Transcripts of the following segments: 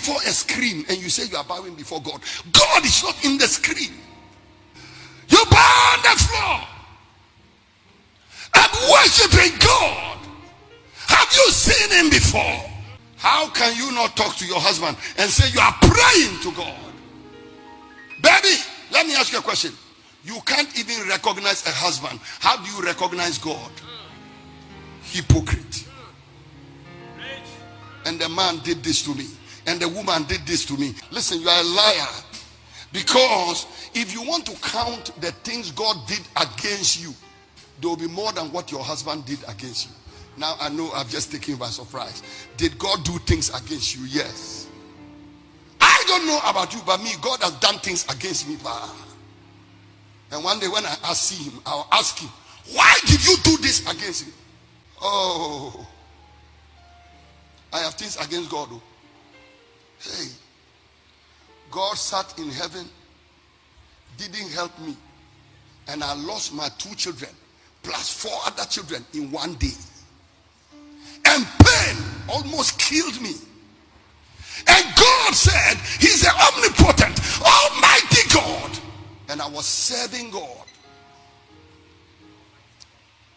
before a screen and you say you are bowing before God. God is not in the screen. You bow on the floor and worshiping God. Have you seen him before? How can you not talk to your husband and say you are praying to God? Baby, let me ask you a question. You can't even recognize a husband. How do you recognize God? Hypocrite. And the man did this to me, and the woman did this to me. Listen, you are a liar. Because if you want to count the things God did against you, there will be more than what your husband did against you. Now I know I've just taken you by surprise. Did God do things against you? Yes. I don't know about you, but me, God has done things against me. And one day when I see him, I'll ask him, why did you do this against me? Oh, I have things against God. Oh. Hey, God sat in heaven, didn't help me, and I lost my 2 children plus 4 other children in one day. And pain almost killed me. And God said he's an omnipotent, almighty God. And I was serving God.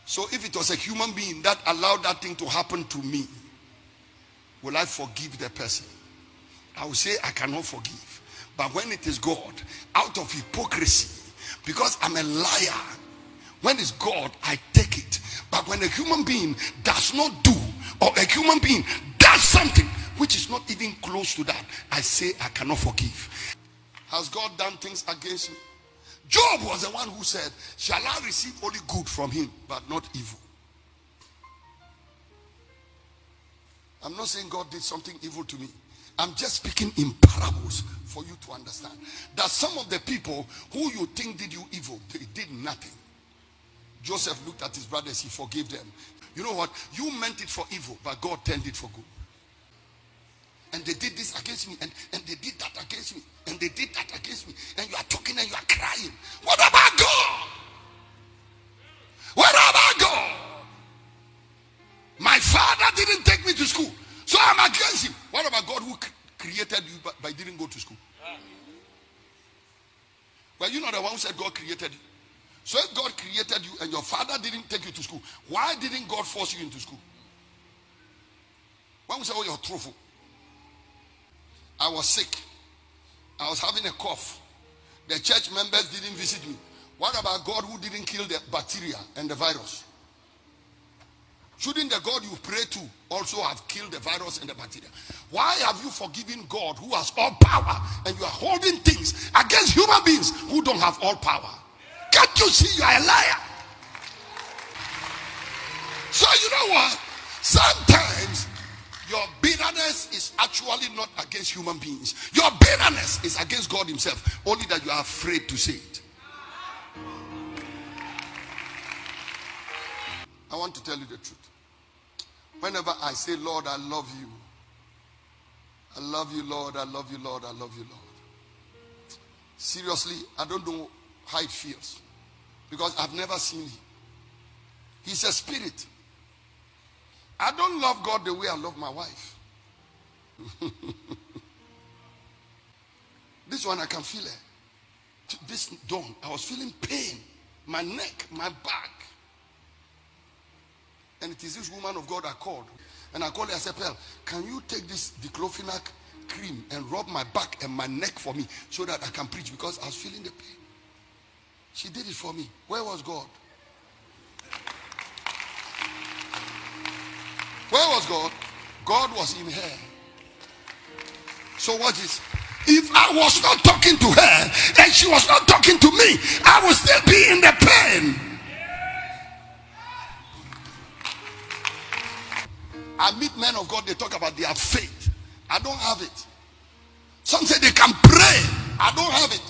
So if it was a human being that allowed that thing to happen to me, will I forgive the person? I will say I cannot forgive. But when it is God, out of hypocrisy, because I'm a liar, when it's God, I take it. But when a human being does not do, or a human being does something which is not even close to that, I say I cannot forgive. Has God done things against me? Job was the one who said, shall I receive only good from him, but not evil? I'm not saying God did something evil to me. I'm just speaking in parables for you to understand that some of the people who you think did you evil, they did nothing. Joseph looked at his brothers, he forgave them. You know what? You meant it for evil, but God turned it for good. And they did this against me, and they did that against me, and they did that against me. And you are talking and you are crying. What about God? What about God? My father didn't take me to school, so I'm against him. What about God who created you but didn't go to school? Well, you're not the one who said God created you. So if God created you and your father didn't take you to school, why didn't God force you into school? When we say, oh, you're truthful. I was sick. I was having a cough. The church members didn't visit me. What about God who didn't kill the bacteria and the virus? Shouldn't the God you pray to also have killed the virus and the bacteria? Why have you forgiven God who has all power and you are holding things against human beings who don't have all power? Can't you see you are a liar? So you know what? Sometimes your bitterness is actually not against human beings. Your bitterness is against God himself. Only that you are afraid to say it. I want to tell you the truth. Whenever I say, Lord, I love you. I love you, Lord. I love you, Lord. I love you, Lord. Seriously, I don't know how it feels. Because I've never seen him. He's a spirit. I don't love God the way I love my wife. This one I can feel it. This dawn, I was feeling pain. My neck, my back. And it is this woman of God I called. And I called her, I said, Pearl, can you take this diclofenac cream and rub my back and my neck for me so that I can preach? Because I was feeling the pain. She did it for me. Where was God? Where was God? God was in her. So watch this. If I was not talking to her and she was not talking to me, I would still be in the pain. I meet men of God, they talk about their faith. I don't have it. Some say they can pray. I don't have it.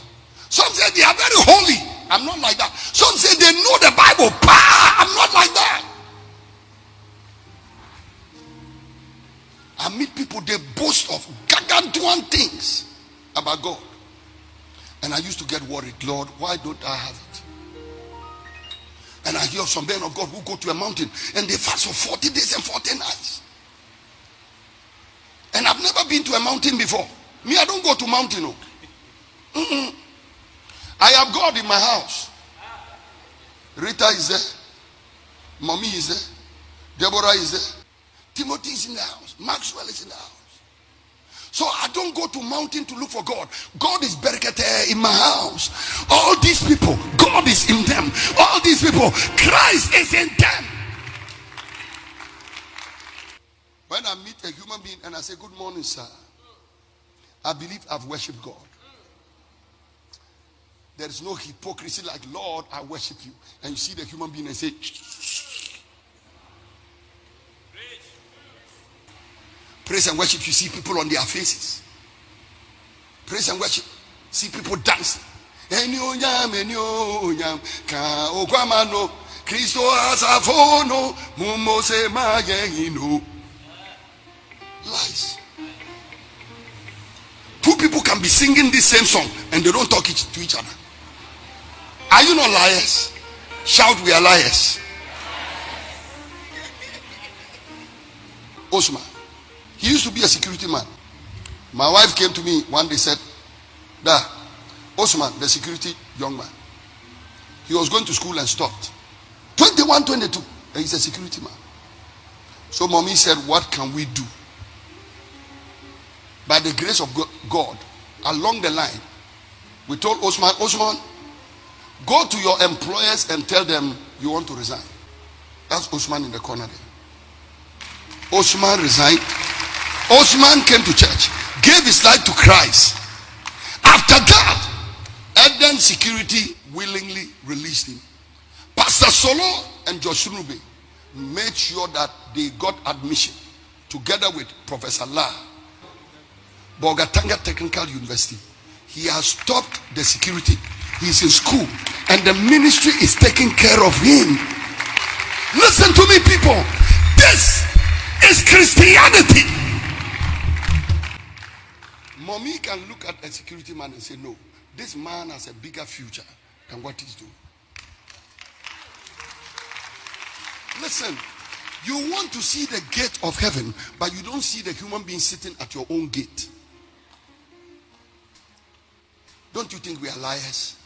Some say they are very holy. I'm not like that. Some say they know the Bible. I'm not like that. I meet people, they boast of gargantuan things about God. And I used to get worried. Lord, why don't I have it? And I hear of some men of God who go to a mountain and they fast for 40 days and 40 nights. And I've never been to a mountain before. Me, I don't go to mountain. No. I have God in my house. Rita is there. Mommy is there. Deborah is there. Timothy is in the house. Maxwell is in the house. So I don't go to mountain to look for God. God is berekete in my house. All these people, God is in them. All these people, Christ is in them. When I meet a human being and I say, good morning, sir, I believe I've worshipped God. There is no hypocrisy like, Lord, I worship you. And you see the human being and say, praise and worship, you see people on their faces. Praise and worship, see people dancing. Lies. Two people can be singing this same song and they don't talk to each other. Are you not liars? Shout, we are liars. Osman, he used to be a security man. My wife came to me one day, said, "Da, Osman, the security young man, he was going to school and stopped. 21, 22, and he's a security man." So mommy said, what can we do? By the grace of God, along the line, we told Osman, go to your employers and tell them you want to resign. That's Osman in the corner there. Osman resigned. Osman came to church, gave his life to Christ. After that, Eden Security willingly released him. Pastor Solo and Josh Nube made sure that they got admission together with Professor La, Bogatanga Technical University. He has stopped the security. He's in school and the ministry is taking care of him. Listen to me, people. This is Christianity. Mommy can look at a security man and say, no, this man has a bigger future than what he's doing. Listen, you want to see the gate of heaven, but you don't see the human being sitting at your own gate. Don't you think we are liars?